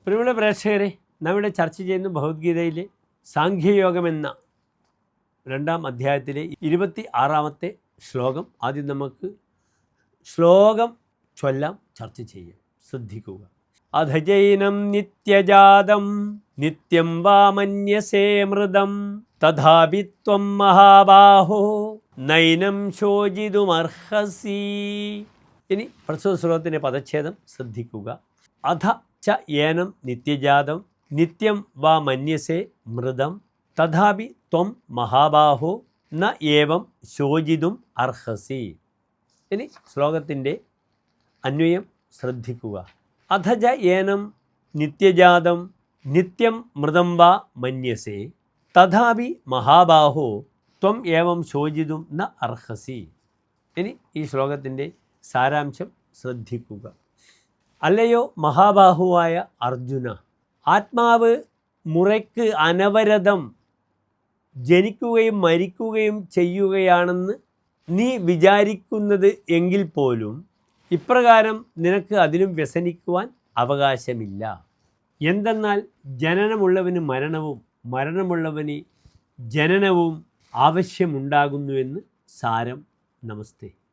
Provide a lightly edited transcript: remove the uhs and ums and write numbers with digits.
പ്രിയമുള്ള പ്രേക്ഷകരെ, നാം ഇവിടെ ചർച്ച ചെയ്യുന്ന ഭഗവത്ഗീതയിലെ സാഖ്യയോഗമെന്ന 2-ാം അധ്യായത്തിലെ 26-ാമത്തെ ശ്ലോകം. ആദ്യം നമുക്ക് ശ്ലോകം ചൊല്ലാം, ചർച്ച ചെയ്യാം. ശ്രദ്ധിക്കുക. അധജൈനം നിത്യജാതം നിത്യം വാ മന്യസേ മൃതം തഥാപി ത്വം മഹാബാഹോ നൈനം ശോചിതുമർഹസി. ഇനി പ്രസ്തുത ശ്ലോകത്തിൻ്റെ പദച്ഛേദം ശ്രദ്ധിക്കുക. അധ ച ഏനം നിത്യജാതം നിത്യം വാ മന്യസേ മൃതം തഥാപി ത്വം മഹാബാഹോ ന ഏവം ശോചിതും അർഹസി. ഇനി ശ്ലോകത്തിൻ്റെ അന്വയം ശ്രദ്ധിക്കുക. അധ ച ഏനം നിത്യജാതം നിത്യം മൃതം വാ മന്യസേ തഥാപി മഹാബാഹോ ത്വം ഏവം ശോചിതും ന അർഹസി. ഇനി ഈ ശ്ലോകത്തിൻ്റെ സാരാംശം ശ്രദ്ധിക്കുക. അല്ലയോ മഹാബാഹുവായ അർജുന, ആത്മാവ് മുറയ്ക്ക് അനവരതം ജനിക്കുകയും മരിക്കുകയും ചെയ്യുകയാണെന്ന് നീ വിചാരിക്കുന്നത് എങ്കിൽ പോലും ഇപ്രകാരം നിനക്ക് അതിലും വ്യസനിക്കുവാൻ അവകാശമില്ല. എന്തെന്നാൽ ജനനമുള്ളവന് മരണവും മരണമുള്ളവന് ജനനവും ആവശ്യമുണ്ടാകുന്നുവെന്ന് സാരം. നമസ്തേ.